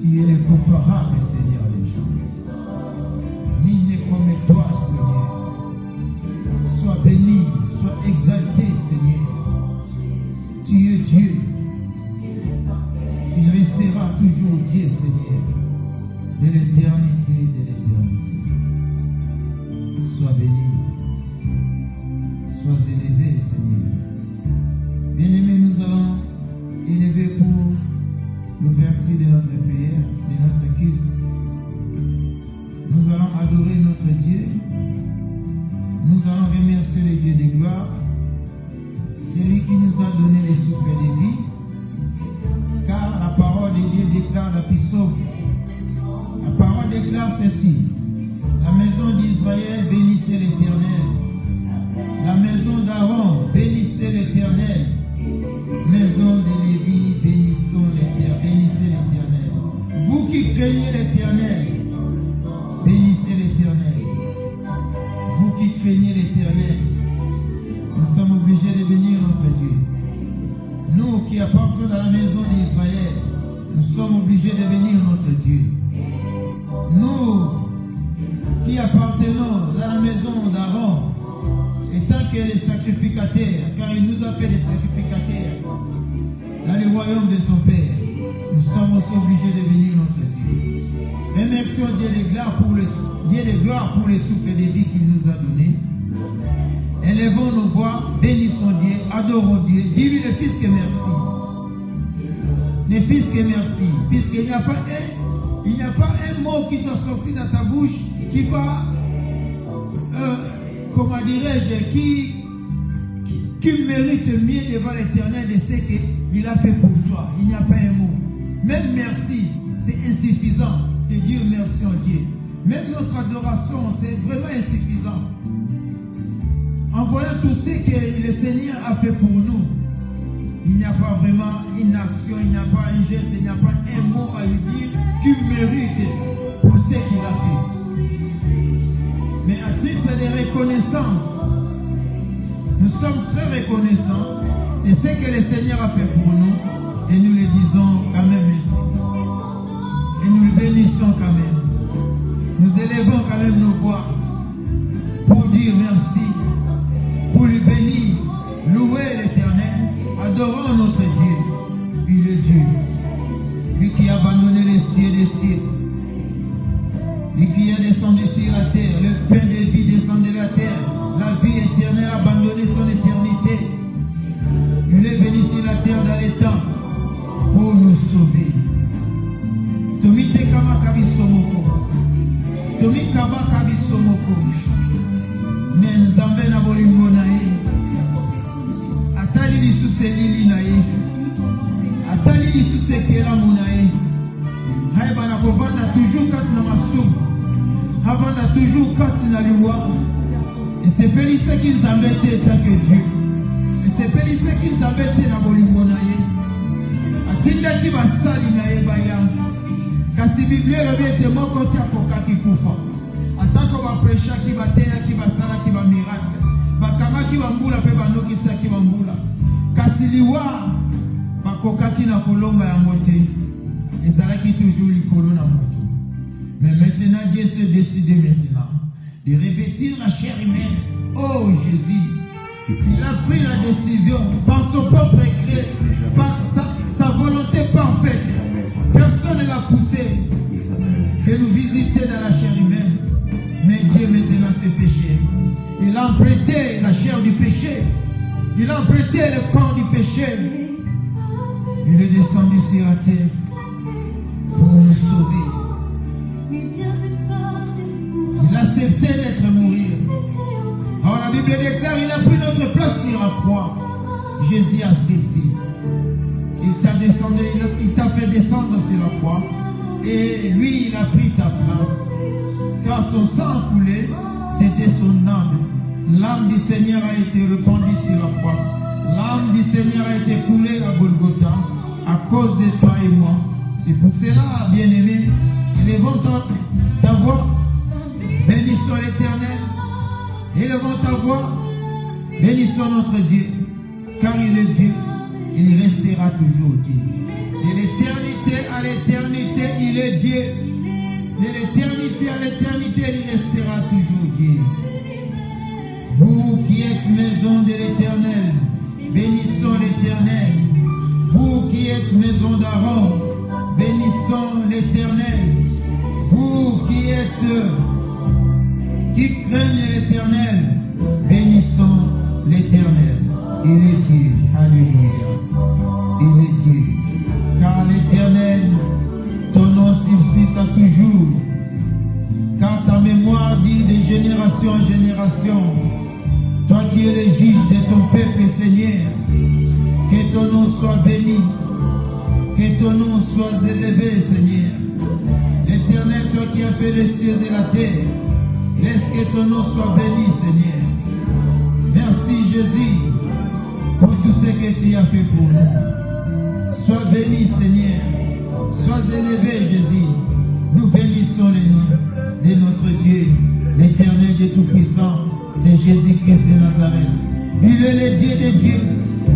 Tu es le comparable, Seigneur, des gens. Nul n'est comme toi, Seigneur. Sois béni, sois exalté, Seigneur. Tu es Dieu. Tu resteras toujours Dieu, Seigneur, de l'éternité, de l'éternité. Sois béni. Sois élevé, Seigneur. Bien-aimés, nous allons élever pour l'ouverture de notre prière, de notre culte. Nous allons adorer notre Dieu. Nous allons remercier le Dieu de gloire. C'est lui qui nous a donné les souffles de vie. Car la parole de Dieu déclare la psaume. La parole déclare ceci. La maison d'Israël bénissait l'Éternel. La maison d'Aaron bénissait l'Éternel. Maison de Lévi, bénissons l'Éternel. Bénissez l'Éternel. Vous qui craignez l'Éternel, bénissez l'Éternel. Vous qui craignez l'Éternel, nous sommes obligés de bénir notre Dieu. Nous qui appartenons à la maison d'Israël, nous sommes obligés de bénir notre Dieu. Nous qui appartenons à la maison d'Aaron, étant que les sacrificateurs, car il nous a fait des sacrificateurs dans le royaume de son Père, nous sommes aussi obligés de bénir notre Dieu. Remercions Dieu de gloire pour le souffle de vie qu'il nous a donné. Élevons nos voix, bénissons Dieu, adorons Dieu, dis-lui le Fils que merci. Le Fils que merci, puisqu'il n'y a pas un mot qui doit sortir dans ta bouche qui va, comment dirais-je, qui mérite mieux devant l'Éternel de ce qu'il a fait pour toi. Il n'y a pas un mot. Même merci, c'est insuffisant de dire merci à Dieu. Même notre adoration, c'est vraiment insuffisant. En voyant tout ce que le Seigneur a fait pour nous, il n'y a pas vraiment une action, il n'y a pas un geste, il n'y a pas un mot à lui dire qui mérite pour ce qu'il a fait. Mais à titre de reconnaissance, nous sommes très reconnaissants de ce que le Seigneur a fait pour nous et nous le disons quand même merci. Et nous le bénissons quand même. Nous élevons quand même nos voix pour dire merci, pour lui bénir, louer l'Éternel, adorons notre Dieu. Il est Dieu, lui qui a abandonné les cieux des cieux, lui qui a descendu sur la terre, le pain de vie descend de la terre, la vie éternelle a abandonné son éternité. Il est venu sur la terre dans les temps pour nous sauver. Tomite kama kabisomoko, tomite kama kabisomoko, menzambe na bolingo na ye, atali lisusu lili na ye, atali lisusu ekelamu na ye. Haïba na kovanda toujours kati na masumu, havanda toujours kati na liwa. Et c'est pelisse qui nzambe te tant que Dieu. Et c'est pelisse qui nzambe te na bolingo na ye. Atinda ki basali na ye baya. Kasi Bible elobi ete moko te akokaki kufa. Atako bapresha ki bateya ki basala ki bamiracle. Bakamaki bambula pe banokisaki bambula. Kasi liwa bakokaki na kolonga ya mote. Ezalaki toujours likolo na moto. Mais maintenant Dieu se décide maintenant de revêtir la chair humaine. Oh Jésus, il a pris la décision par son propre gré, par sa volonté parfaite. Personne ne l'a poussé de nous visiter dans la chair humaine. Mais Dieu maintenant s'est péché. Il a emprunté la chair du péché. Il a emprunté le corps du péché. Il est descendu sur la terre pour nous sauver. Il a accepté d'être mourir. Alors la Bible déclare, il a pris notre place sur la croix. Jésus a accepté. Il t'a fait descendre sur la croix. Et lui, il a pris ta place. Car son sang coulé, c'était son âme. L'âme du Seigneur a été répandue sur la croix. L'âme du Seigneur a été coulée à Golgotha à cause de toi et moi. C'est pour cela, bien-aimé, élevons ta voix, bénissons l'Éternel, élevons ta voix, bénissons notre Dieu, car il est Dieu. il restera toujours Dieu. De l'éternité à l'éternité, il est Dieu. De l'éternité à l'éternité, il restera toujours Dieu. Vous qui êtes maison de l'Éternel, bénissons l'Éternel. Vous qui êtes maison d'Aaron, bénissons l'Éternel. Vous qui craignent l'Éternel, bénissons l'Éternel. Il est Dieu. Alléluia. Il est Dieu. Car l'Éternel, ton nom subsiste à toujours. Car ta mémoire dit de génération en génération. Toi qui es le juge de ton peuple, Seigneur, que ton nom soit béni, que ton nom soit élevé, Seigneur. L'Éternel, toi qui as fait les cieux et la terre, laisse que ton nom soit béni, Seigneur. Merci, Jésus, pour tout ce que tu as fait pour nous. Sois béni, Seigneur. Sois élevé, Jésus. Nous bénissons le nom de notre Dieu, l'Éternel Dieu Tout-Puissant. C'est Jésus-Christ de Nazareth. Il est le Dieu des dieux.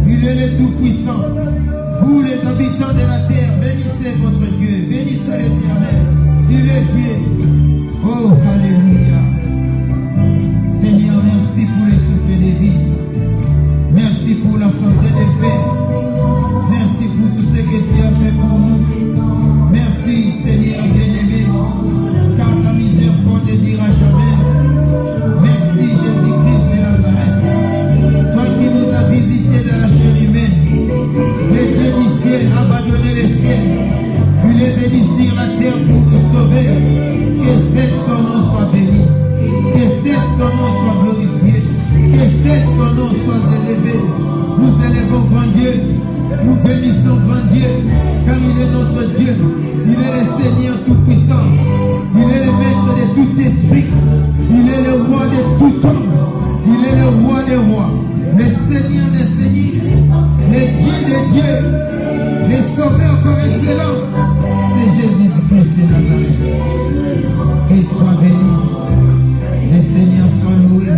Il est le Tout-Puissant. Vous, les habitants de la terre, bénissez votre Dieu. Bénissez l'Éternel. Il est Dieu. Oh, alléluia. Seigneur, merci pour le souffle de vie. Merci pour la santé de paix. Merci pour tout ce que tu as fait pour nous. Merci, Seigneur bien-aimé. Car ta miséricorde ne dira jamais. Merci, Jésus-Christ de Nazareth. Toi qui nous as visités dans la chair humaine, les dieux du ciel, abandonner le ciel, tu les bénis sur la terre pour nous sauver. Que son nom soit béni, que son nom soit glorifié, que son nom soit élevé. Nous élevons grand Dieu, nous bénissons grand Dieu, car il est notre Dieu, il est le Seigneur Tout-Puissant, il est le maître de tout esprit, il est le roi de tout homme, il est le roi des rois, le Seigneur des seigneurs, le Dieu des dieux, le sauveur par excellence, c'est Jésus-Christ de Nazareth. Qu'il soit béni, le Seigneur soit loué,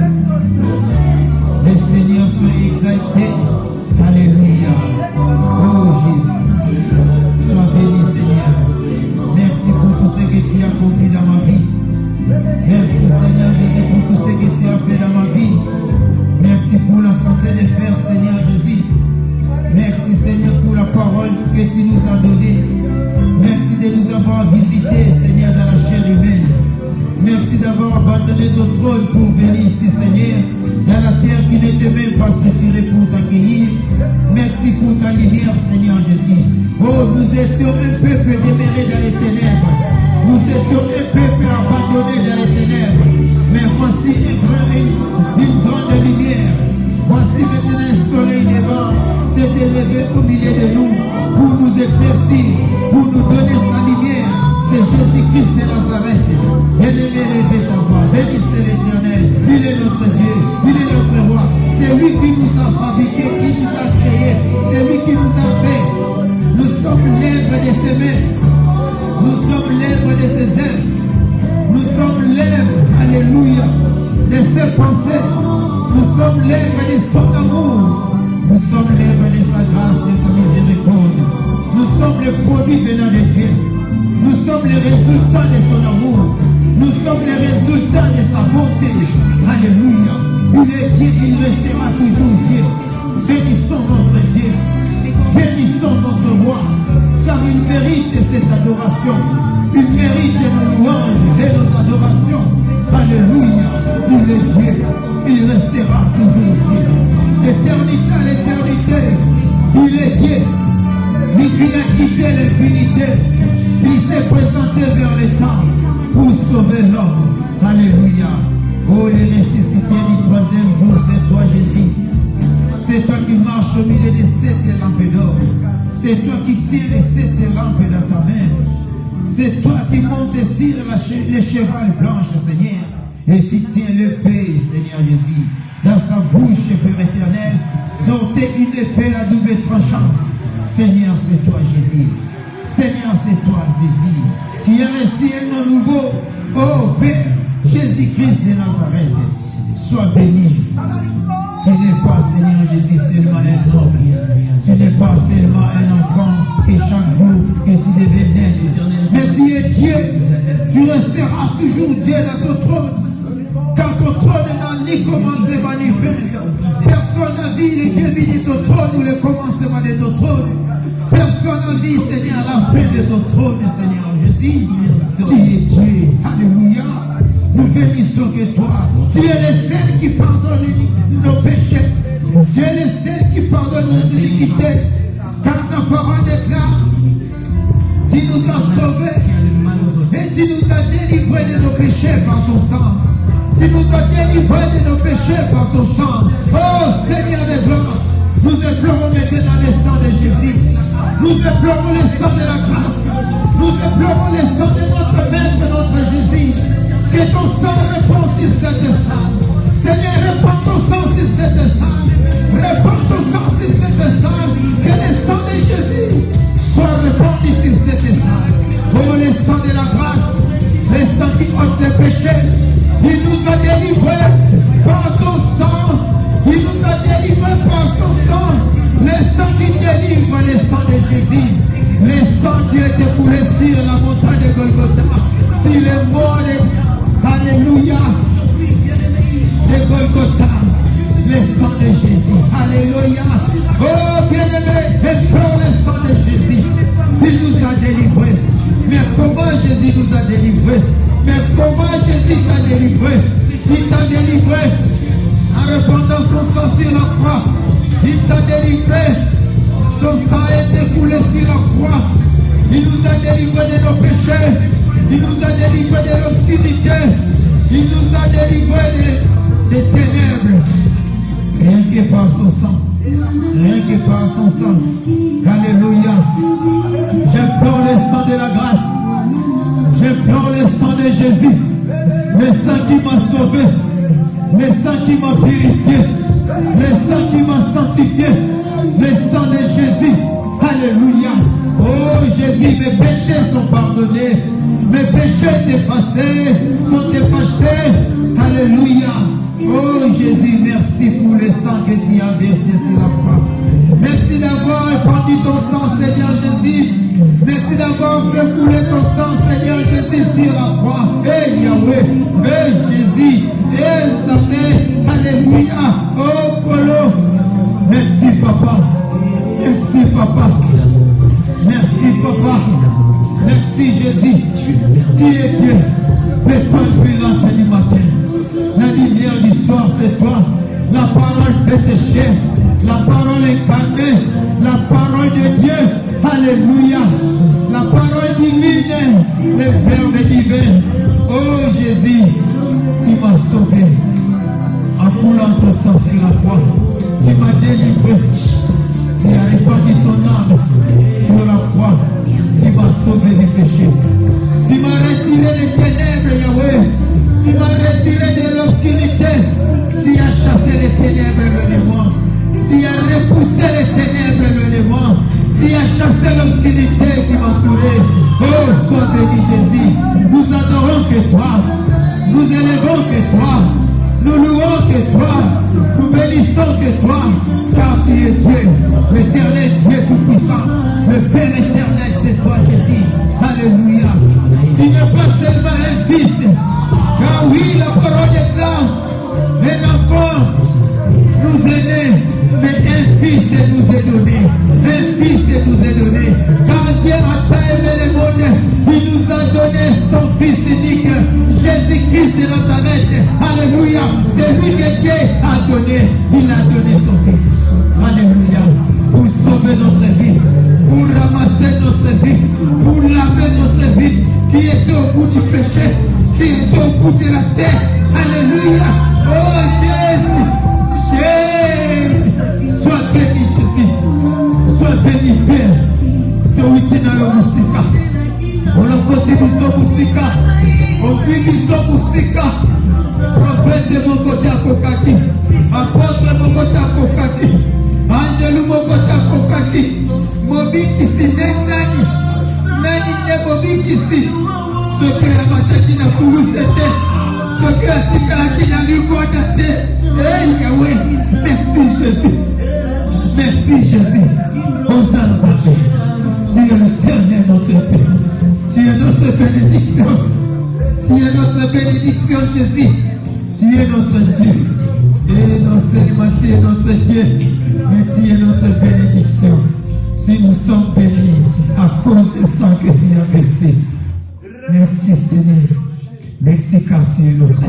le Seigneur soit exalté. Alléluia. Oh Jésus, sois béni Seigneur. Merci pour tout ce que tu as accompli dans ma vie. Merci Seigneur Jésus pour tout ce que tu as fait dans ma vie. Merci pour la santé des frères Seigneur Jésus. Merci Seigneur pour la parole que tu nous as donnée. Merci de nous avoir visités Seigneur dans la chair humaine. Merci d'avoir abandonné ton trône pour venir ici Seigneur, dans la terre qui n'était même pas structurée pour t'accueillir. Merci pour ta lumière Seigneur Jésus. Oh, nous étions un peuple demeuré dans les ténèbres. Nous étions un peuple abandonné dans les ténèbres. Mais voici une grande lumière. Voici maintenant un soleil levant s'est élevé au milieu de nous pour nous éclaircir, pour nous donner sa lumière. C'est Jésus-Christ de Nazareth. Bien-aimé, levez ta voix. Bénissez l'Éternel. Il est notre Dieu. Il est notre roi. C'est lui qui nous a fabriqués, qui nous a créés. C'est lui qui nous a fait. Nous sommes l'œuvre de ses mains. Nous sommes l'œuvre de ses œuvres. Nous sommes l'œuvre, alléluia, de ses pensées. Nous sommes l'œuvre de son amour. Nous sommes l'œuvre de sa grâce, de sa miséricorde. Nous sommes le produit venant de Dieu. Nous sommes les résultats de son amour. Nous sommes les résultats de sa bonté. Alléluia. Il est Dieu, il restera toujours Dieu. Bénissons notre Dieu. Bénissons notre roi. Car il mérite cette adoration. Il mérite nos louanges et nos adorations. Alléluia. Il est Dieu. Il restera toujours Dieu. D'éternité à l'éternité. Il est Dieu. Lui qui a quitté l'infinité. Il s'est présenté vers les temps pour sauver l'homme. Alléluia. Oh, les ressuscités du troisième jour, c'est toi Jésus. C'est toi qui marches au milieu des 7 lampes d'or. C'est toi qui tiens les 7 lampes dans ta main. C'est toi qui montes sur les cheval blanches, Seigneur. Et qui tiens l'épée, Seigneur Jésus. Dans sa bouche, Père éternel, sortez une épée à double tranchant. Seigneur, c'est toi Jésus. Seigneur, c'est toi, Jésus. Tu as reçu un nom nouveau. Oh, Père, Jésus-Christ de Nazareth. Sois béni. Tu n'es pas, Seigneur Jésus, seulement un homme. Tu n'es pas seulement un enfant et chaque jour que tu devais naître. Mais tu es Dieu. Tu resteras toujours Dieu dans ton trône. Car ton trône n'a ni commencement ni fin. Personne n'a vu les débuts de ton trône ou le commencement de ton trône. Personne n'a vu, Seigneur, la fin de ton trône, Seigneur Jésus. Tu es Dieu. Alléluia. Nous bénissons que toi. Tu es le seul qui pardonne nos péchés. Tu es le seul qui pardonne nos iniquités. Car ta parole déclare, tu nous as sauvés et tu nous as délivrés de nos péchés par ton sang. Tu nous as délivrés de nos péchés par ton sang. Oh Seigneur des grâces, nous implorons maintenant le sang de Jésus. Nous implorons le sang de la grâce. Nous implorons le sang de notre Maître, notre Jésus. Que ton sang répand sur cette salle. Seigneur, répands ton sang sur cette salle. Répands ton sang sur cette salle. Que le sang de Jésus soit répandu sur cette salle. Oh, le sang de la grâce, le sang qui ôte les péchés. Il nous a délivrés par ton sang. Il nous a délivrés par son sang. Le sang qui délivre, le sang de Jésus. Le sang qui était foulé sur la montagne de Golgotha. Sur les morts de Alléluia. De Golgotha. Le sang de Jésus. Alléluia. Oh bien-aimé, implore le sang de Jésus. Il nous a délivrés. Mais comment Jésus nous a délivrés? Mais comment Jésus t'a délivré? Il t'a délivré en répandant son sang sur la croix. Il t'a délivré. Son sang a été coulé sur la croix. Il nous a délivrés de nos péchés. Il nous a délivrés de l'obscurité. Il nous a délivrés des ténèbres. Rien que par son sang. Rien que par son sang. Alléluia. J'implore le sang de la grâce. J'implore le sang de Jésus. Le sang qui m'a sauvé. Le sang qui m'a purifié. Le sang qui m'a sanctifié. Le sang de Jésus. Alléluia. Oh Jésus, mes péchés sont pardonnés. Mes péchés effacés sont effacés. Alléluia. Oh Jésus, merci pour le sang que tu as versé sur la croix. Merci d'avoir répandu ton sang, Seigneur Jésus. Merci d'avoir fait couler ton sang, Seigneur Jésus, sur la croix. Hey Yahweh, hey Jésus, hey Samé, alléluia. Oh Polo, merci Papa, merci Papa, merci Papa, merci Jésus. Qui est Dieu, le sang brûlant du matin, la lumière du soir, c'est toi. La parole faite chair, la parole incarnée, la parole de Dieu. Alléluia. La parole divine, le Verbe divin. Oh Jésus, tu m'as sauvé. En coulant ton sang sur la croix, tu m'as délivré. Tu as répandu ton âme sur la croix. Tu m'as sauvé du péché. Tu m'as retiré des ténèbres, Yahweh. Tu m'as retiré de l'obscurité. Tu as chassé les ténèbres, le moi. Tu as repoussé les ténèbres, le moi. Tu as chassé l'obscurité qui m'entourait. Oh, sois béni Jésus. Nous adorons que toi. Nous élevons que toi. Nous louons que toi. Nous bénissons que toi. Car tu es Dieu, l'éternel Dieu tout-puissant. Le Père éternel, c'est toi Jésus. Alléluia. Tu n'es pas seulement un fils. Car oui, la parole déclare, un enfant nous est né, mais un fils nous est donné. Un fils nous est donné. Car Dieu a tant aimé le monde, il nous a donné son fils unique, Jésus-Christ de Nazareth. Alléluia. C'est lui que Dieu a donné. Il a donné son fils. Alléluia. Pour sauver notre vie, pour ramasser notre vie, pour laver notre vie qui était au bout du péché, qui était au bout de la terre. Alléluia. Oh Jésus. Jésus. Sois béni Jésus. Sois béni Père. Towitina yo musika. Olokoti biso musika. Ofi biso musika. Prophète mon côté à Kokaki. Apôtre mon côté à Kokaki. Angelu mon côté à Kokaki. Mobiki si nani. Nani ne mobiki si. Ce que la matati na kulu c'était. Ce que la tika la tina lui voit daté. Eh Yahweh. Jésus. Merci Jésus. Hosanna. Tu es l'éternel notre Père. Tu es notre bénédiction. Tu es notre bénédiction Jésus. Tu es notre Dieu. Et non seulement tu es notre Dieu, mais tu es notre bénédiction. Si nous sommes bénis à cause du sang que tu as versé. Merci Seigneur. Merci car tu es notre Dieu.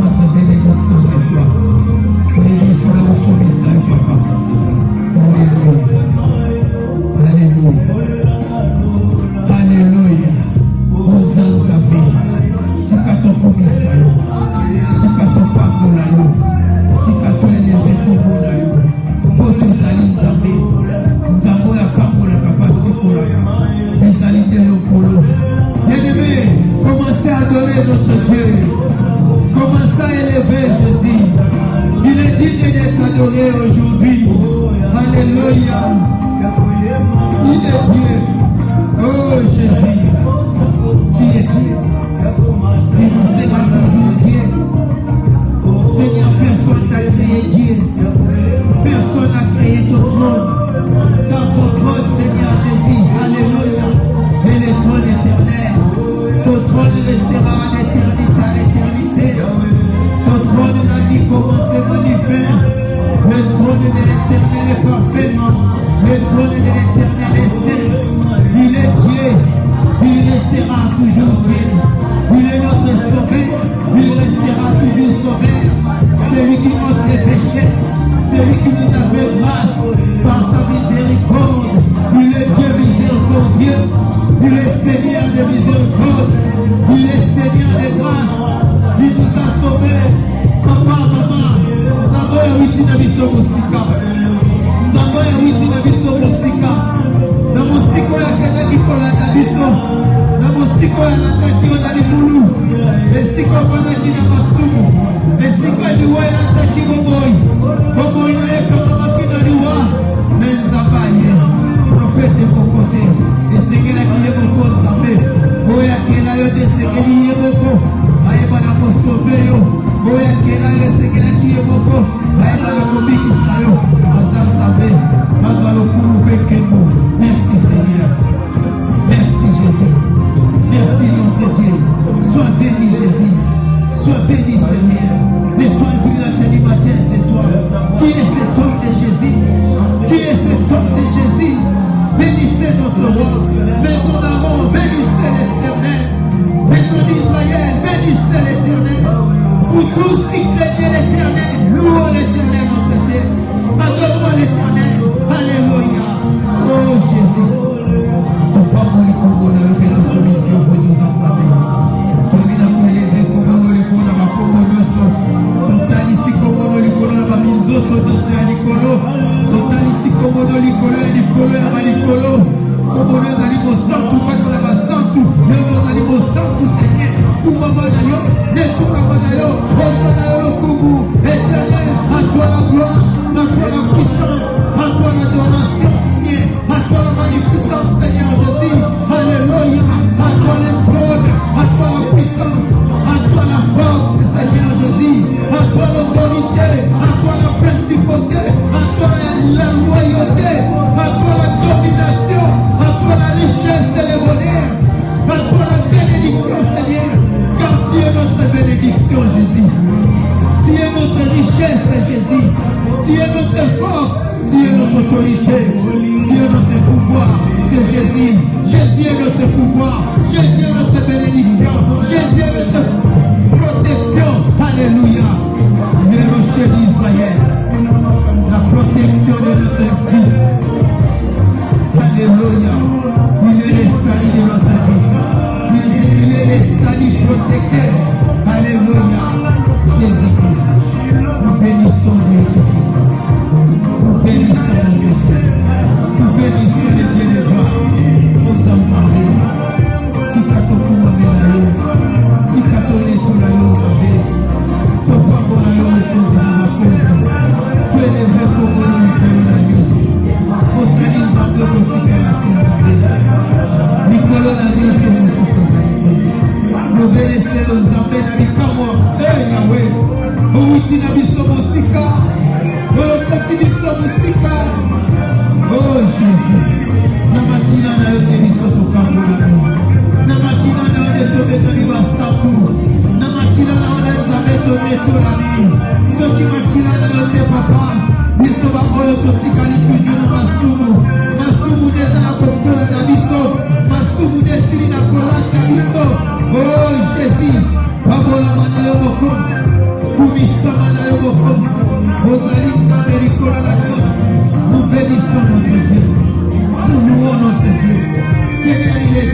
Notre bénédiction c'est toi. Bénédiction de mon commissaire, Papa. Alléluia. Alléluia. Alléluia. Hosanna. Tika ton commissaire. Tika ton papa là. Tika ton élevé pour là. Pour tous aller Nzambe. Nzambe ya kambo la capacité pour là. Les alliés de l'Opolo. Bien-aimés, commencez à adorer notre Dieu. Commencez à élever Jésus. Il est digne d'être adoré aujourd'hui. Alléluia. Il est Dieu. Oh Jésus. Tu es Dieu. Tu nous seras toujours Dieu. Seigneur, personne t'a créé Dieu. Personne n'a créé ton trône. Dans ton trône, Seigneur Jésus. Alléluia. Et le trône éternel. Ton trône restera en éternité à l'éternité. Ton trône n'a ni commencé ni fin. Le trône de l'éternel est parfait. Le trône de l'éternel est saint. Il est Dieu. Il restera toujours Dieu. Il est notre sauveur. Il restera toujours sauveur. Celui qui ôte les péchés. Celui qui nous a fait grâce par sa miséricorde. Il est Dieu miséricordieux. Il est Seigneur de miséricorde. Il est Seigneur de grâce. Il nous a sauvés. Papa, maman. Zaboya witi na biso musika. Zaboya witi na biso musika. Na musiko ya kena kikola na biso. Na musiko ya nanda kiyo na libulu. Esiko wana kina masumu. Esiko liwa ya taki gomoi. Gomoi na eka mama kina liwa. Menzabaye. Profete kokote. Esengela kiye moko zambe. Oya kela yo desengeli ye moko. Aye bana kosobe yo. Oya kela yo esengela kiye moko. Aye bana komiki sayo. Asam zambe. Azalo kuru bekemo. Merci Seigneur. Merci Jésus. Merci notre Dieu. Sois béni Jésus. Sois béni Seigneur. L'étoile brillante du matin c'est toi. Qui est cet homme de Jésus? Qui est cet homme de Jésus? Bénissez notre roi. Maison d'Aaron, bénissez l'Éternel. Maison d'Israël, bénissez l'Éternel. Pour tous qui craignent l'Éternel, louons l'Éternel notre Dieu. Adorons l'Éternel. Alléluia. Oh Jésus. Ton papa lui commande avec une commission pour nous ensemble. Ton vina pour élever commande lui pour la commande son. Ton talisi commande lui pour la miso ton dossier à l'icolo. Ton talisi commande lui pour la l'icolo à l'icolo. Commande à l'icolo sans tout pas de la sans tout. Mais on a l'icolo sans tout Seigneur. Pour maman d'ailleurs, les tout maman d'ailleurs. Hosanna au Koubou. Éternel, à toi la gloire, à toi la puissance, à toi l'adoration Seigneur, à toi la magnificence Seigneur Jésus. Alléluia. À toi le trône, à toi la puissance, à toi la force Seigneur Jésus. À toi l'autorité, à toi la principauté, à toi la royauté, à toi la domination, à toi la richesse et le bonheur, à toi la bénédiction Seigneur. Car tu es notre bénédiction Jésus. Tu es notre richesse Jésus. Tu es notre force. Tu es notre autorité. Tu es notre pouvoir. C'est Jésus. Jésus est notre pouvoir. Jésus est notre bénédiction. Jésus est notre protection. Alléluia. Le rocher d'Israël. La protection de notre vie. Alléluia. Il est le salut de notre vie. Il est le salut protégé. Alléluia. Jésus-Christ. Nous bénissons Dieu Tout-Puissant. Nous bénissons Dieu. Nous bénissons les dieux de gloire. Nous sommes en vie. Si Katoku Mamelayo, si Katole Tulayo Zabe, Sopa Bonayo Mukuzi Makozi, que les vrais Komono Nikolo Nanyusi, Osani Zambe Kosika la Sinzabe, Nikolo Nanyusi Mususa Zabe, nous bénissons Zambe Nanikamo, Yahweh, Ouiti Nabiso Musika,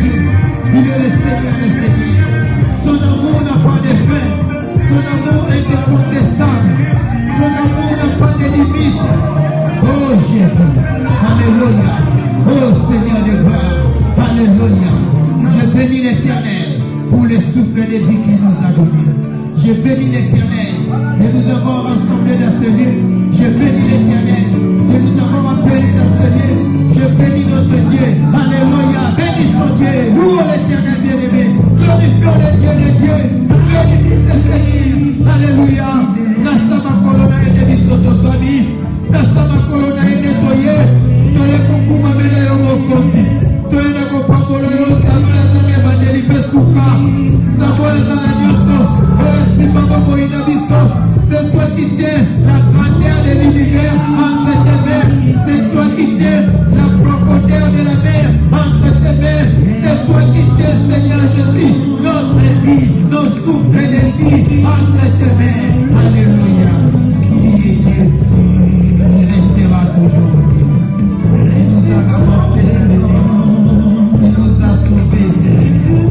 Dieu. Il est le Seigneur des Seigneurs. Son amour n'a pas de fin. Son amour est incontestable. Son amour n'a pas de limite. Oh Jésus. Alléluia. Oh Seigneur de gloire. Alléluia. Je bénis l'Éternel pour le souffle de vie qu'il nous a donné. Je bénis l'Éternel et nous avons rassemblé dans ce lieu. Je bénis l'Éternel et nous avons appelé dans ce lieu. Je bénis notre Dieu. Alléluia. Bénissons Dieu. Louons l'Éternel bien-aimé. Glorifions le Dieu de Dieu. Glorifions le Seigneur. Alléluia. Nasama Corona et de Bisoto Swami. Nasama Corona et de Toye. Toye Kukuma Mele Yomokosi. Toye Nakopakolo Yosamula Zane Bandeli Pesuka. Samoa Zananyuso. C'est toi qui tiens la grandeur de l'univers entre tes mains. C'est toi qui tiens la profondeur de la mer entre tes mains. C'est toi qui tiens, Seigneur Jésus, notre vie, nos souffles de vie entre tes mains. Alléluia. Qui est Jésus, qui restera toujours Dieu. Il nous a ramassé les ennemis. Il nous a sauvés, Seigneur.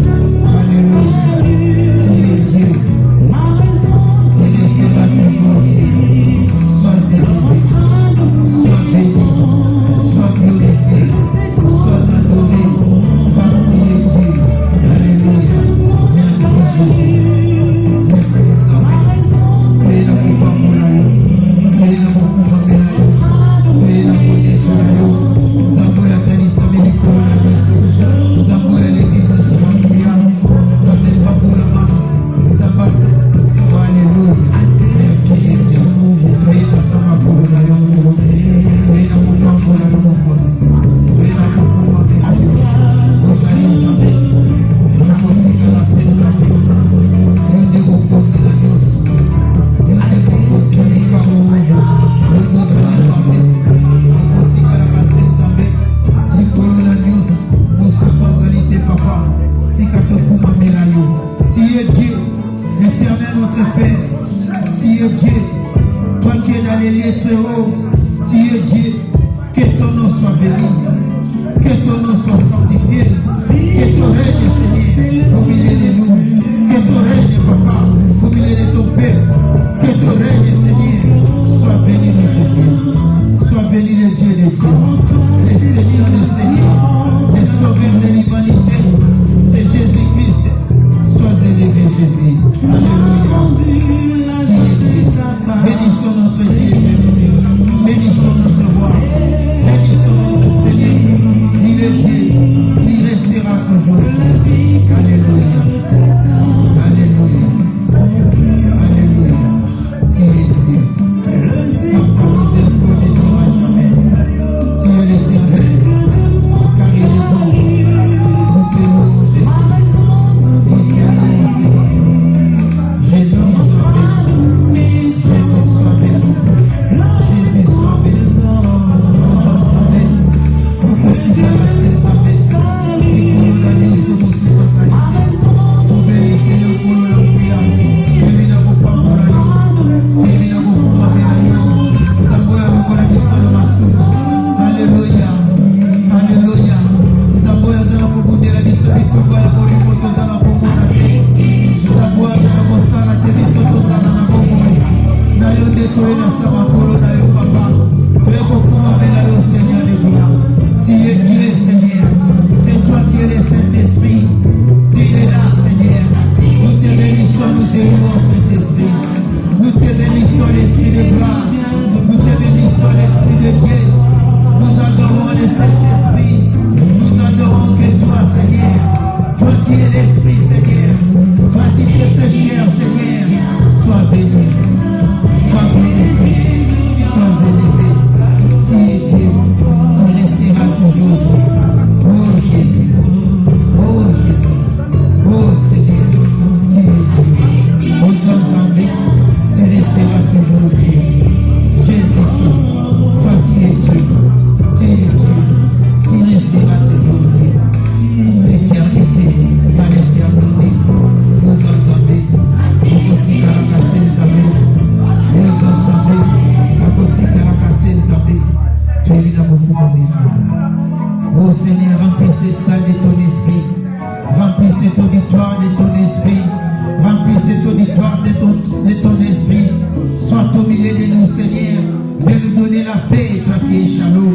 Alléluia. Qui est Dieu. Sois élevé, sois béni, sois glorifié, sois adoré par Dieu. Alléluia. Merci Jésus. Merci Seigneur. Tu es là pour moi, tu es là pour moi, tu es là pour les joyaux. Zamour la bénissance, Ménicola, Zamour l'équipe de ce familia, Zamour pas pour la main, Zamour, Alléluia. cet auditoire de ton esprit. Remplis cet auditoire de ton esprit. Sois au milieu de nous, Seigneur. Viens nous donner la paix, toi qui es Shalom.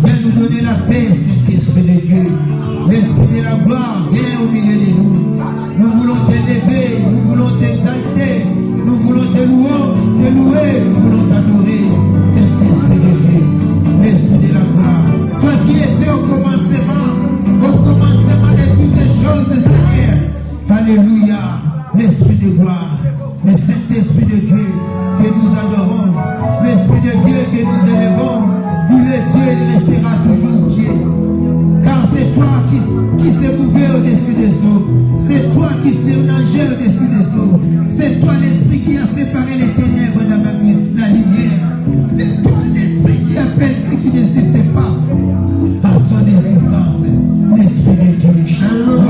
Viens nous donner la paix, Saint-Esprit de Dieu. L'Esprit de la gloire, viens au milieu de nous. Nous voulons t'élever, nous voulons t'exalter, nous voulons te louer, nous voulons t'adorer, Saint-Esprit de Dieu. L'Esprit de la gloire. Toi qui étais au commencement de toutes les choses, Seigneur. Alléluia. L'Esprit de gloire, le Saint-Esprit de Dieu que nous adorons, l'Esprit de Dieu que nous élevons, il est Dieu, il restera toujours Dieu. Car c'est toi qui s'est mouvé au-dessus des eaux, c'est toi qui surnageais au-dessus des eaux, c'est toi l'Esprit qui a séparé les ténèbres d'avec la lumière, c'est toi l'Esprit qui appelle ce qui n'existait pas à son existence. L'Esprit de Dieu, Shalom,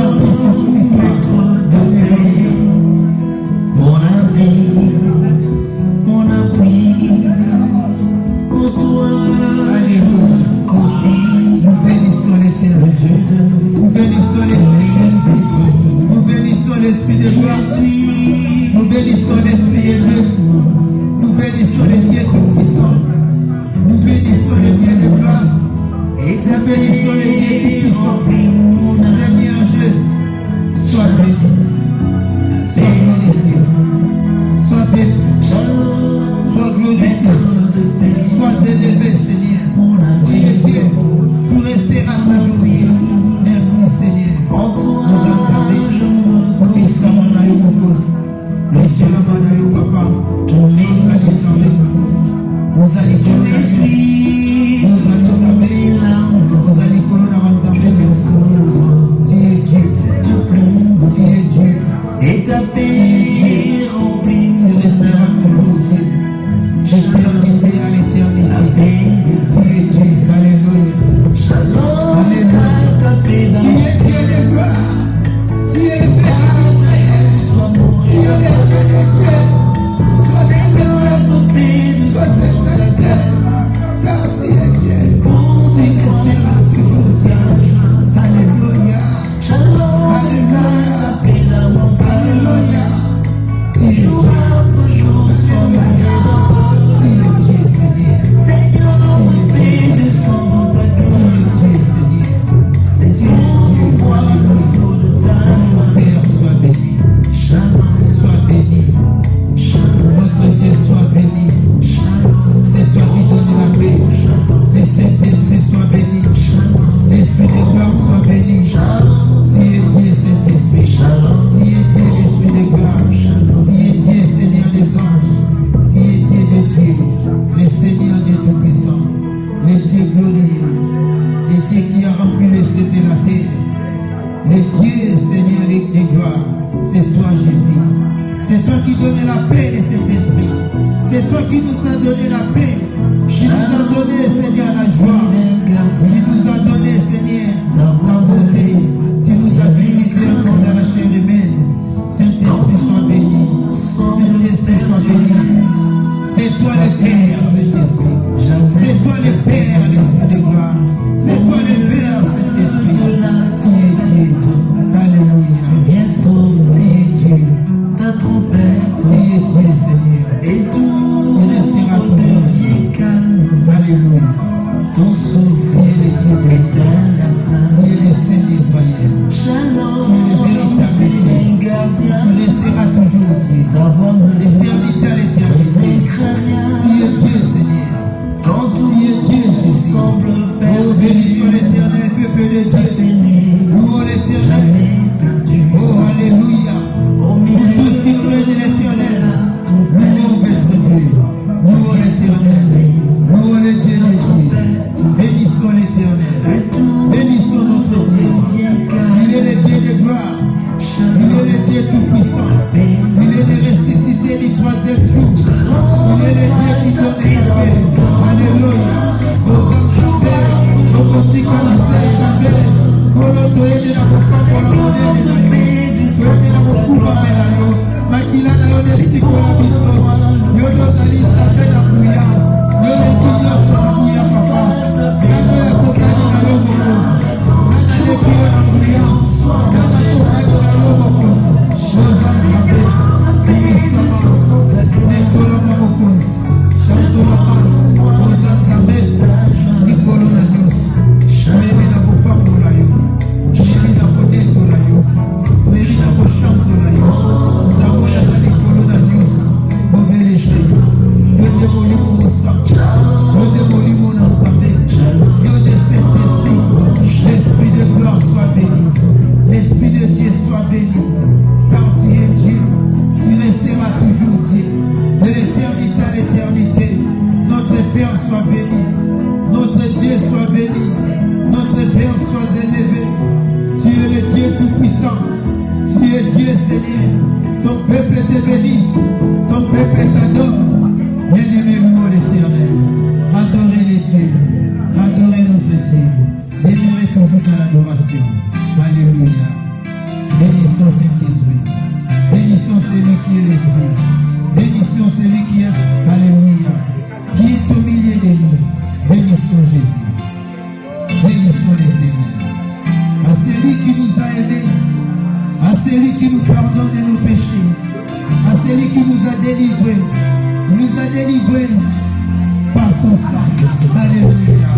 mon avis, mon appui, pour toi, je me confie. Nous bénissons l'Éternel, nous bénissons l'Esprit, nous bénissons l'Esprit de gloire, nous bénissons l'Esprit de Dieu, nous bénissons le Dieu tout-puissant, nous bénissons le Dieu de gloire, nous bénissons le Dieu tout-puissant. Seigneur Jésus, sois béni. Sois béni, sois glorifié, sois élevé, Seigneur. Tu es Dieu, tu resteras toujours. Merci, Seigneur. Nous avons puissant en Aïe-Mokos. Le Dieu en Aïe-Papa. Nous allons jouer, nous allons saber, nous allons connaître. Tu es Dieu, tu es Dieu. Et ta paix remplit, tu resteras toujours Dieu. D'éternité à l'éternité. la paix Tu es Dieu. Alléluia. Shalom, Alléluia. ta paix Tu es Dieu de gloire. Tu es le Père d'Israël. sois mon Tu es le Dieu de Dieu. Sois Seigneur, ta paix, sois exalté. Car tu es Dieu. pour Tu resteras toujours Dieu. Alléluia. Shalom, Alléluia. ta paix, l'amour, Alléluia. Tu es Dieu. toujours Alléluia. Tu es Dieu, Seigneur. Seigneur, ta paix, descend dans ta Tu gloire. es Dieu, Seigneur. Tu es Dieu. Pour de ta joie. Père, sois béni. Shalom, Sois béni. shalom, Notre Dieu, sois béni. shalom, C'est toi qui donnes la paix. Le Saint-Esprit soit béni. L'Esprit de gloire soit béni. Tu es Dieu, Saint-Esprit. Tu es Dieu, l'Esprit de gloire. Tu es Dieu, Seigneur des anges. Tu es Dieu de Dieu. Le Seigneur Dieu tout-puissant. Le Dieu glorieux. Le Dieu qui a rempli le ciel et la terre. Le Dieu, Seigneur de gloire. C'est toi, Jésus. C'est toi qui donnes la paix de cet esprit. C'est toi qui nous as donné la paix. Qui nous a donné, Seigneur, la joie. Qui nous a donné, Seigneur, ta beauté. Tu nous as visité encore dans la chair humaine. Saint-Esprit soit béni. Saint-Esprit soit béni. C'est toi le Père, Saint-Esprit. C'est toi le Père, l'Esprit de gloire. C'est toi le Père, Saint-Esprit. Tu es Dieu. Alléluia. viens sauver Tu es Dieu. ta trompette. Tu es Dieu, Seigneur. Et tout Tu resteras toujours. devient calme. Alléluia. Ton Tu souffle es le Dieu béni. éteint la Tu flamme. es le Saint d'Israël. Shalom, Tu es le véritable t'es Dieu. gardien. Tu resteras toujours Dieu. Ta voix me L'éternité à l'éternité. craint rien. Tu es Dieu, Seigneur. Quand Tu tout es Dieu, Jésus. semble Oh, perdu, béni soit l'éternel, peuple de ta Dieu. béni, Louons l'éternel. jamais perdu. Oh, alléluia. Au Pour milieu tous qui craignent l'éternel. Louons votre Dieu. Louons l'éternel. Louons le Dieu de Dieu. Bénissons l'éternel. Bénissons notre Dieu. Il est le Dieu de gloire. Il est le Dieu tout-puissant. Il est le ressuscité du troisième jour. Il est le Dieu qui donne la paix. Alléluia. Au Saint-Chambé, au petit conseil Chambé, au lotoé de la copa, au lotoé de la paix. Soki na kokuba mela yo, makila na yo nesikola biso. Yo tozali sape na kuya. Yo leki nyonso na kuya papa. Yango ya kokani na yo moko. Nana leki yo na kuya. Nana kokani na Père soit béni. Notre Dieu soit béni. Notre Père soit élevé. Tu es le Dieu tout-puissant. Tu es Dieu Seigneur. Ton peuple te bénisse. Ton peuple t'adore. Bien-aimé, louons l'Éternel. Adorez les dieux. Adorez notre Dieu. Demeurez toujours dans l'adoration. Alléluia. Bénissons Saint-Esprit. Bénissons celui qui est l'Esprit. Bénissons celui qui est, alléluia, qui est au milieu de nous. Bénissons Jésus. Bénissons l'Éternel. À celui qui nous a aimés, à celui qui nous pardonne de nos péchés, à celui qui nous a délivrés par son sang. Alléluia.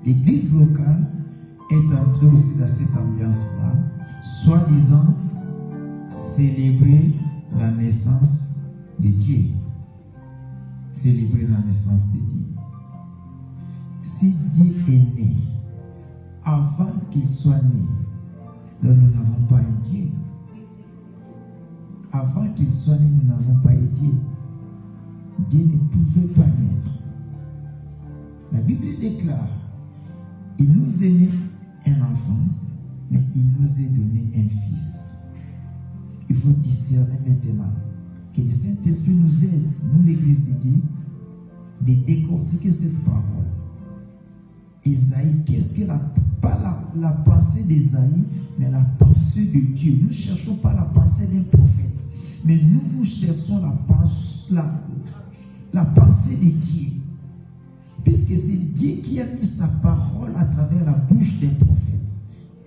L'église locale est entrée aussi dans cette ambiance-là. soi-disant célébrer la naissance de Dieu. Célébrer la naissance de Dieu. Si Dieu est né, avant qu'il soit né, donc nous n'avons pas un Dieu. Avant qu'il soit né, nous n'avons pas un Dieu. Dieu ne pouvait pas naître. La Bible déclare, il nous est né un enfant, mais il nous est donné un fils. Il faut discerner maintenant que le Saint-Esprit nous aide, nous l'Église de Dieu, de décortiquer cette parole. Isaïe, qu'est-ce que pas la pensée d'Isaïe, mais la pensée de Dieu. Nous ne cherchons pas la pensée d'un prophète, mais nous cherchons la pensée de Dieu. Puisque c'est Dieu qui a mis sa parole à travers la bouche d'un prophète.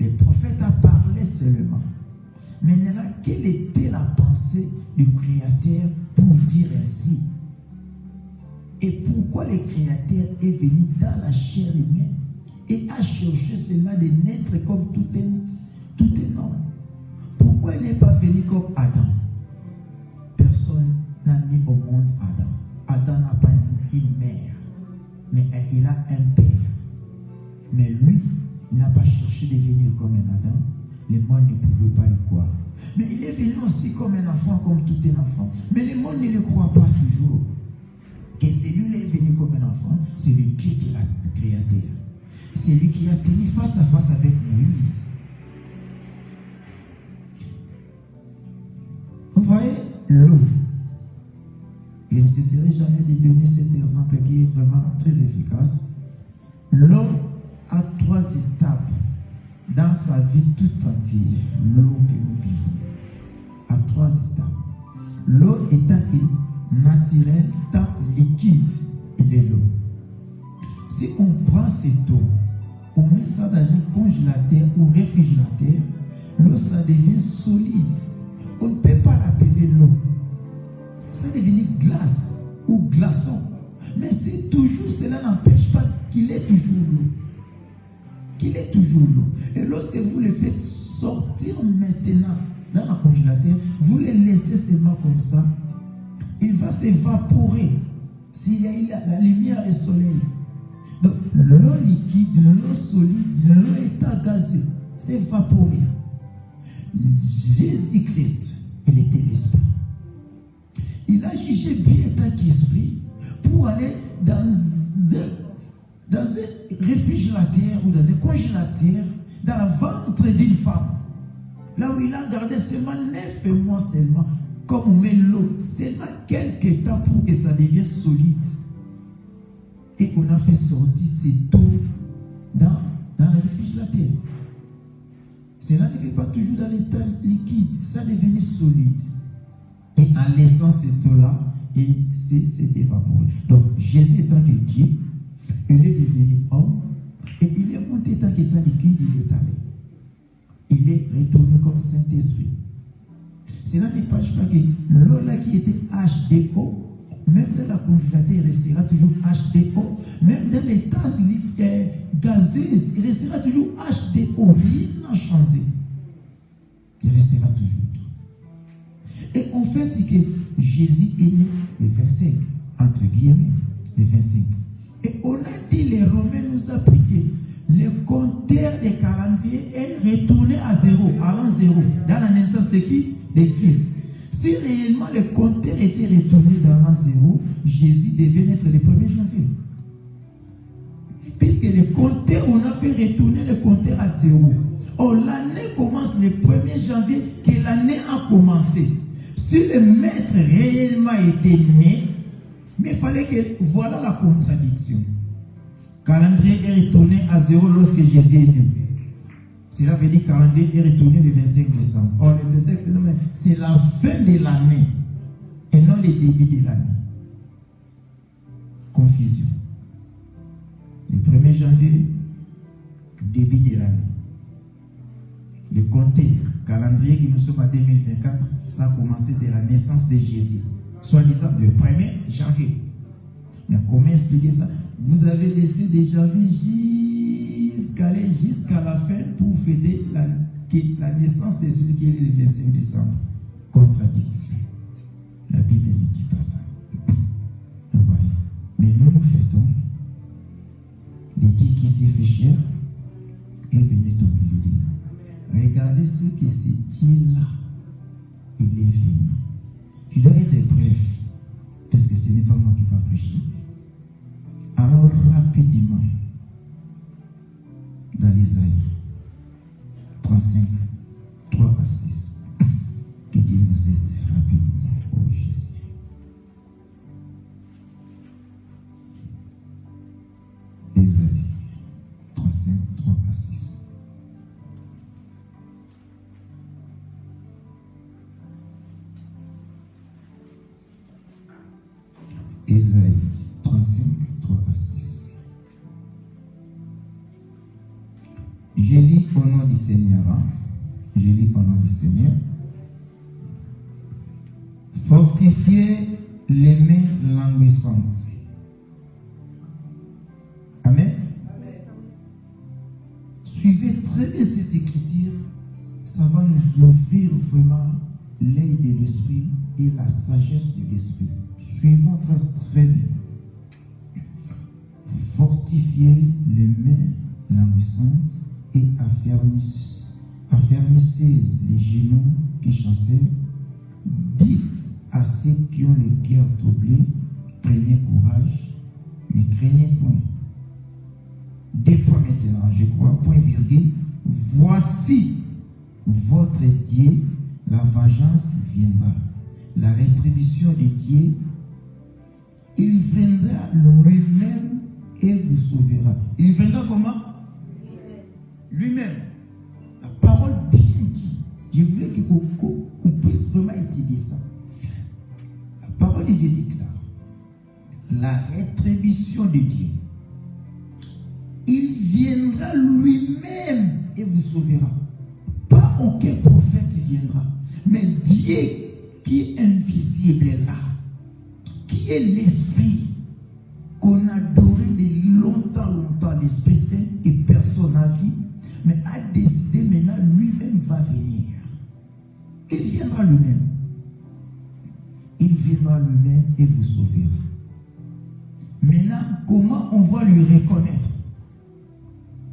Le prophète a parlé seulement. Maintenant, quelle était la pensée du Créateur pour dire ainsi? Et pourquoi le Créateur est venu dans la chair humaine et a cherché seulement de naître comme tout un homme? Pourquoi il n'est pas venu comme Adam? Personne n'a mis au monde Adam. Adam n'a pas une mère, mais il a un père. Mais lui, il n'a pas cherché de venir comme un Adam. Le monde ne pouvait pas le croire. Mais il est venu aussi comme un enfant, comme tout un enfant. Mais le monde ne le croit pas toujours. Que celui-là est venu comme un enfant, c'est le Dieu qui est le Créateur. C'est lui qui a tenu face à face avec Moïse. Vous voyez l'eau. Je ne cesserai jamais de donner cet exemple qui est vraiment très efficace. L'eau a 3 étapes dans sa vie toute entière. L'eau que nous vivons a 3 étapes. L'eau étant naturelle, tant liquide, il est l'eau. Si on prend cette eau, on met ça dans un congélateur ou réfrigérateur, l'eau ça devient solide. On ne peut pas l'appeler l'eau. Ça devient glace ou glaçon. Mais c'est toujours, cela n'empêche pas qu'il est toujours l'eau. Qu'il est toujours l'eau. Et lorsque vous le faites sortir maintenant dans le congélateur, vous le laissez seulement comme ça, il va s'évaporer s'il y a eu la lumière et le soleil. Donc l'eau liquide, l'eau solide, l'eau étant gazeuse, s'évaporer. Jésus-Christ, il était l'Esprit. Il a jugé bien tant qu'Esprit pour aller dans un réfrigérateur ou dans un congélateur dans le ventre d'une femme. Là où il a gardé seulement 9 mois seulement. Comme on met l'eau, seulement quelques temps pour que ça devienne solide. Et on a fait sortir cette eau dans le réfrigérateur. Cela ne fait pas toujours dans l'état liquide, ça devient solide. Et en laissant cette eau-là, il s'est évaporé. Donc Jésus étant que Dieu, il est devenu homme, et il est monté tant qu'étant liquide, il est allé. Il est retourné comme Saint-Esprit. Cela ne cache pas que l'eau là qui était H2O, même dans la congélateur, il restera toujours H2O. Même dans les tasses gazeuses, il restera toujours H2O. Rien n'a changé. Il restera toujours. Et en fait, c'est que Jésus est né le 25, entre guillemets, le 25. Et on a dit, les Romains nous ont appris que le compteur des calendriers est retourné à 0, à l'an 0, dans la naissance de qui? De Christ. Si réellement le compteur était retourné dans l'an 0, Jésus devait naître le 1er janvier. Puisque le compteur, on a fait retourner le compteur à 0. Or, l'année commence le 1er janvier, que l'année a commencé. Si le maître réellement était né, mais il fallait que, voilà la contradiction. Calendrier est retourné à 0 lorsque Jésus est né. Cela veut dire que le calendrier est retourné le 25 décembre. Or, le 25 décembre, c'est la fin de l'année et non le début de l'année. Confusion. Le 1er janvier, début de l'année. Le compteur, calendrier qui nous sommes en 2024, ça a commencé de la naissance de Jésus. Soi-disant le 1er janvier. Mais comment expliquer ça? Vous avez laissé de janvier jusqu'à la fin pour fêter que la naissance de celui qui est le 25 décembre, contradiction. La Bible ne dit pas ça. Vous voyez. Mais nous fêtons le Dieu qui s'est fait chair est venu au milieu. Regardez ce que ce Dieu-là, il est venu. Je dois être bref, parce que ce n'est pas moi qui va prêcher. Alors rapidement, dans l'Ésaïe 35, 3 à 6, que Dieu nous aide rapidement. Oh Jésus. Ésaïe 35, 3 à 6. Ésaïe 35, 3 à 6. Je lis au nom du Seigneur. Je lis au nom du Seigneur. Fortifiez les mains languissantes. Amen. Suivez très bien cette écriture. Ça va nous ouvrir vraiment l'œil de l'esprit et la sagesse de l'esprit. Suivons très bien. Fortifiez les mains languissantes et affermissez les genoux qui chancellent. Dites à ceux qui ont le cœur troublé, prenez courage, ne craignez point. Deux points maintenant, je crois, point virgule. Voici votre Dieu, la vengeance viendra. La rétribution de Dieu, il viendra lui-même et vous sauvera. Il viendra comment? Lui-même. La parole bien dit. Je voulais qu'on puisse vraiment étudier ça. La parole de Dieu déclare la rétribution de Dieu. Il viendra lui-même et vous sauvera. Pas aucun prophète viendra, mais Dieu qui est invisible est là, qui est l'Esprit qu'on a adoré de longtemps, l'Esprit Saint que personne n'a vu, mais a décidé maintenant lui-même va venir. Il viendra lui-même. Il viendra lui-même et vous sauvera. Maintenant, comment on va lui reconnaître?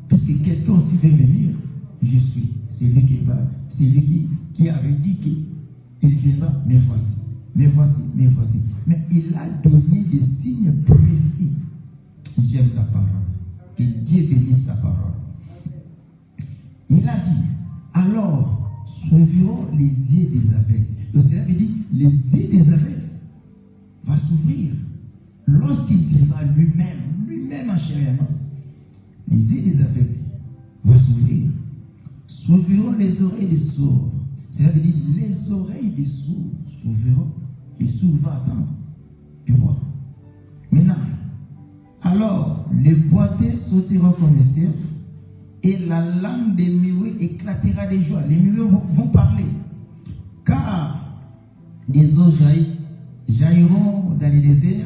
Parce que quelqu'un aussi veut venir. Je suis. C'est lui qui va. C'est lui qui avait dit qu'il viendra. Mais voici. Mais voici. Mais voici. Mais il a donné des signes précis. J'aime la parole. Que Dieu bénisse sa parole. Il a dit, alors, s'ouvriront les yeux des aveugles. Donc cela veut dire, les yeux des aveugles vont s'ouvrir lorsqu'il viendra lui-même en chair et en os. Les yeux des aveugles vont s'ouvrir. S'ouvriront les oreilles des sourds. Cela veut dire, les oreilles des sourds s'ouvriront. Les sourds vont attendre. Tu vois. Maintenant, alors, les boiteux sauteront comme les cerfs. Et la langue des muets éclatera de joie. Les muets vont parler. Car des eaux jailliront dans les déserts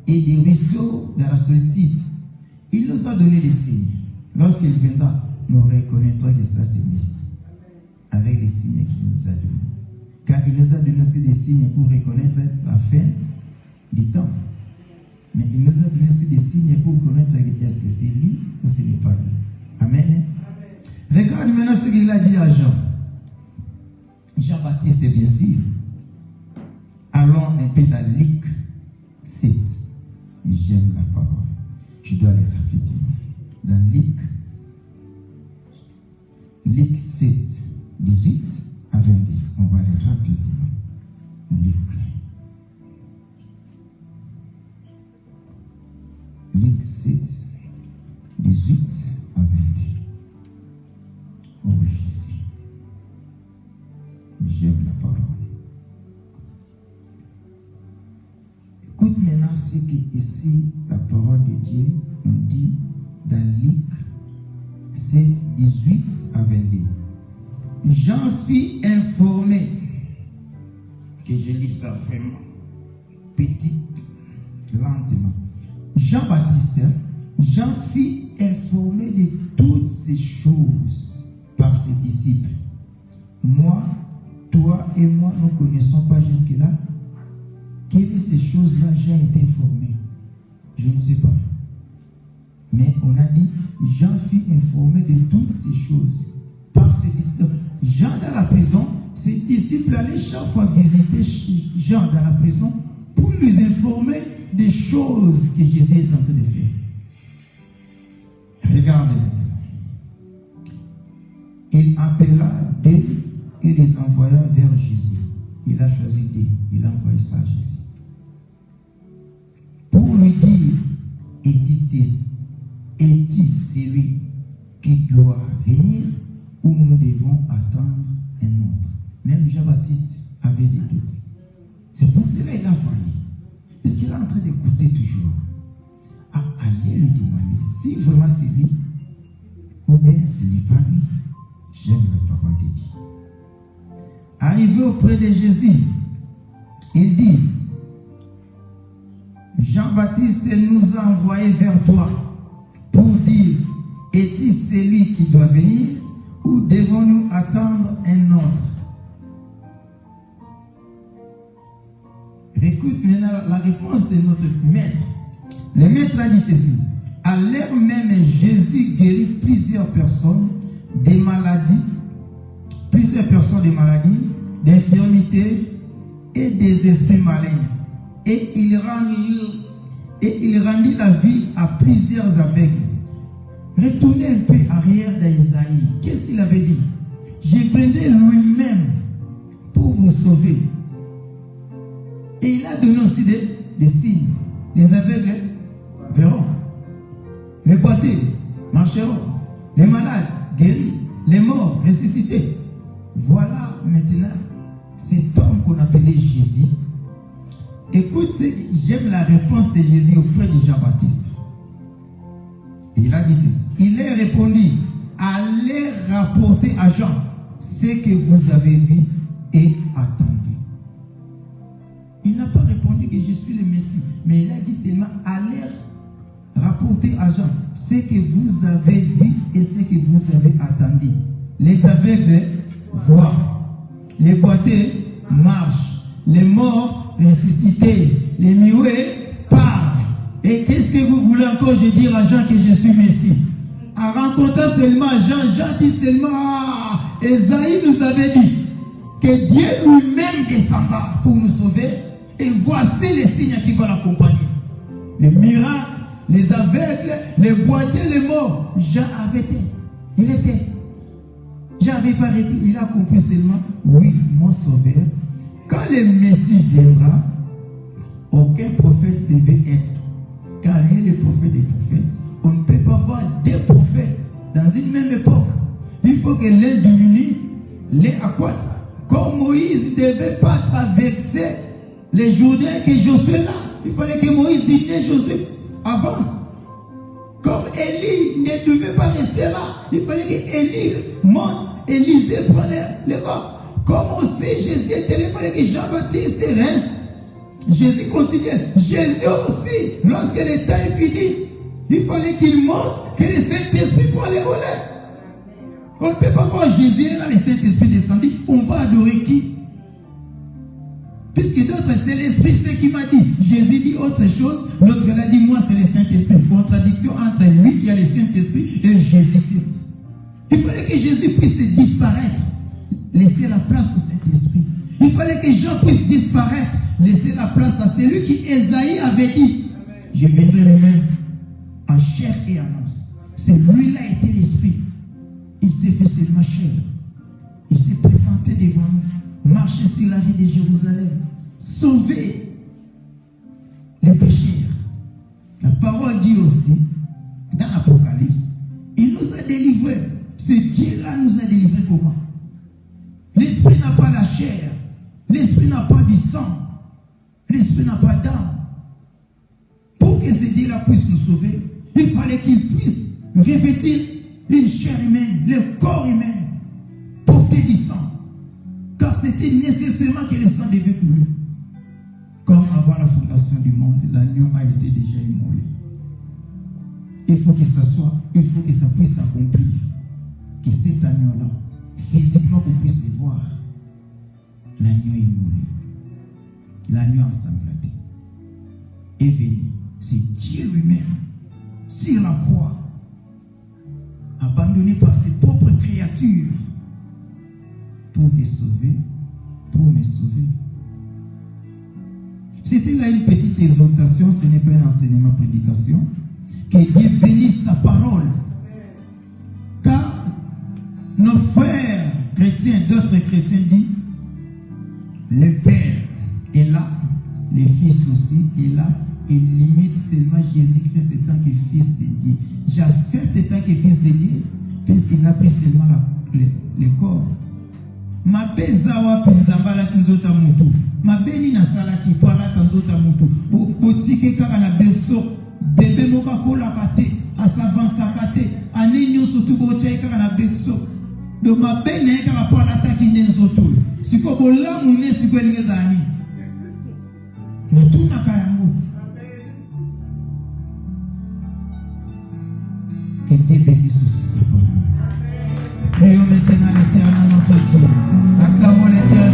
et des ruisseaux dans la solitude. Il nous a donné des signes. Lorsqu'il viendra, nous reconnaîtrons que ça c'est Messie. Avec les signes qu'il nous a donnés. Car il nous a donné aussi des signes pour reconnaître la fin du temps. Mais il nous a donné aussi des signes pour connaître est-ce que c'est lui ou ce n'est pas lui. Amen. Regarde maintenant ce qu'il a dit à Jean. Jean-Baptiste, bien sûr. Allons un peu dans Luc 7. J'aime la parole. Je dois aller rapidement. Dans Luc 7, 18 à 22. On va aller rapidement. Luc 7, 18 à 22. Oh Jésus. J'aime la parole. Écoute maintenant ce que ici la parole de Dieu nous dit dans Luc 7, 18 à 22. Jean fut informé, que je lis ça vraiment petit, lentement. Jean-Baptiste, Jean fut informé de toutes ces choses par ses disciples. Moi, toi et moi, nous ne connaissons pas jusque-là. Quelles sont ces choses-là? J'ai été informé. Je ne sais pas. Mais on a dit, Jean fut informé de toutes ces choses par ses disciples. Jean dans la prison, ses disciples allaient chaque fois visiter Jean dans la prison pour nous informer des choses que Jésus est en train de faire. Regardez maintenant. Il appela deux et les envoya vers Jésus. Il a choisi deux. Il a envoyé ça à Jésus. Pour lui dire, es-tu celui qui doit venir ou nous devons attendre un autre? Même Jean-Baptiste avait des doutes. C'est pour cela qu'il a failli. Parce qu'il est en train d'écouter toujours. Allez lui demander si vraiment c'est lui ou bien ce n'est pas lui. J'aime la parole de Dieu. Arrivé auprès de Jésus, il dit, Jean-Baptiste nous a envoyés vers toi pour dire, es-tu celui qui doit venir ou devons-nous attendre un autre? Écoute maintenant la réponse de notre maître. Le maître a dit ceci. À l'heure même, Jésus guérit plusieurs personnes des maladies, d'infirmités et des esprits maligns. Et il rendit la vie à plusieurs aveugles. Retournez un peu arrière d'Isaïe. Qu'est-ce qu'il avait dit? Je viendrai lui-même pour vous sauver. Et il a donné aussi des signes. Les aveugles verront. Les boiteux marcheront. Les malades guéris. Les morts ressuscités. Voilà maintenant cet homme qu'on appelait Jésus. Écoute, j'aime la réponse de Jésus auprès de Jean-Baptiste. Il a dit ceci. Il a répondu, allez rapporter à Jean ce que vous avez vu et attendu. Il n'a pas répondu que je suis le Messie, mais il a dit seulement, allez rapporter à Jean ce que vous avez vu et ce que vous avez attendu. Les aveugles voient, les boiteux marchent, les morts ressuscités, les muets parlent. Et qu'est-ce que vous voulez encore je dire à Jean que je suis Messie? En rencontrant seulement Jean dit seulement, Esaïe nous avait dit que Dieu lui-même descendra pour nous sauver. Et voici les signes qui vont l'accompagner. Les miracles, les aveugles, les boiteux, les morts. Jean avait été. Il était. Jean n'avait pas répondu. Il a compris seulement, oui, mon sauveur. Quand le Messie viendra, aucun prophète devait être. Car il est le prophète des prophètes. On ne peut pas avoir deux prophètes dans une même époque. Il faut que l'un diminue, l'un accroisse. Comme Moïse ne devait pas traverser les Jourdains que Josué là. Il fallait que Moïse dise Josué avance. Comme Élie ne devait pas rester là. Il fallait que Élie monte, Élisée prend les vents. Comme aussi Jésus était là, il fallait que Jean-Baptiste reste. Jésus continuait. Jésus aussi, lorsque le temps est fini, il fallait qu'il monte, que le Saint-Esprit prend les relais. On ne peut pas voir Jésus là, le Saint-Esprit descendu. On va adorer qui? Puisque d'autres, c'est l'Esprit Saint qui m'a dit. Jésus dit autre chose, l'autre l'a dit, moi c'est le Saint-Esprit. Contradiction entre lui, il y a le Saint-Esprit et Jésus-Christ. Il fallait que Jésus puisse disparaître, laisser la place au Saint-Esprit. Il fallait que Jean puisse disparaître, laisser la place à celui qui Esaïe avait dit. Je viendrai lui-même en chair et en os. C'est lui-là était l'Esprit. Il s'est fait seulement chair. Il s'est présenté devant nous, marché sur la rue de Jérusalem, sauver les pécheurs. La parole dit aussi, dans l'Apocalypse, il nous a délivrés. Ce Dieu-là nous a délivrés comment? L'Esprit n'a pas la chair. L'Esprit n'a pas du sang. L'Esprit n'a pas d'âme. Pour que ce Dieu-là puisse nous sauver, il fallait qu'il puisse revêtir une chair humaine, le corps humain, porter du sang. Car c'était nécessairement que le sang devait couler. Comme avant la fondation du monde, l'agneau a été déjà immolé. Il faut que ça soit, il faut que ça puisse s'accomplir. que cet agneau-là, physiquement, qu'on puisse le voir. L'agneau est moulu. L'agneau ensanglanté est venu. C'est Dieu lui-même, sur la croix, abandonné par ses propres créatures, pour te sauver, pour me sauver. C'était là une petite exhortation, ce n'est pas un enseignement, prédication. Que Dieu bénisse sa parole. Car nos frères chrétiens, d'autres chrétiens disent, le Père est là, le Fils aussi est là, et limite seulement Jésus-Christ en tant que Fils de Dieu. J'accepte en tant que Fils de Dieu, puisqu'il a pris seulement le corps. Ma bezawa pinzambala tizota mutu. Ma beni na salaki pala tazota mutu. Botike kaka na berso. Bébé moka kola kate. Asavansa kate. Aninyo sotu boche kaka na berso. Do ma beni kaka pala taki nenzotu. Siko bola mune siko elingezani. Matuna kayangu. Que Dieu bénisse aussi sa parole. Prions maintenant l'Éternel notre Dieu. Acclamons l'Éternel.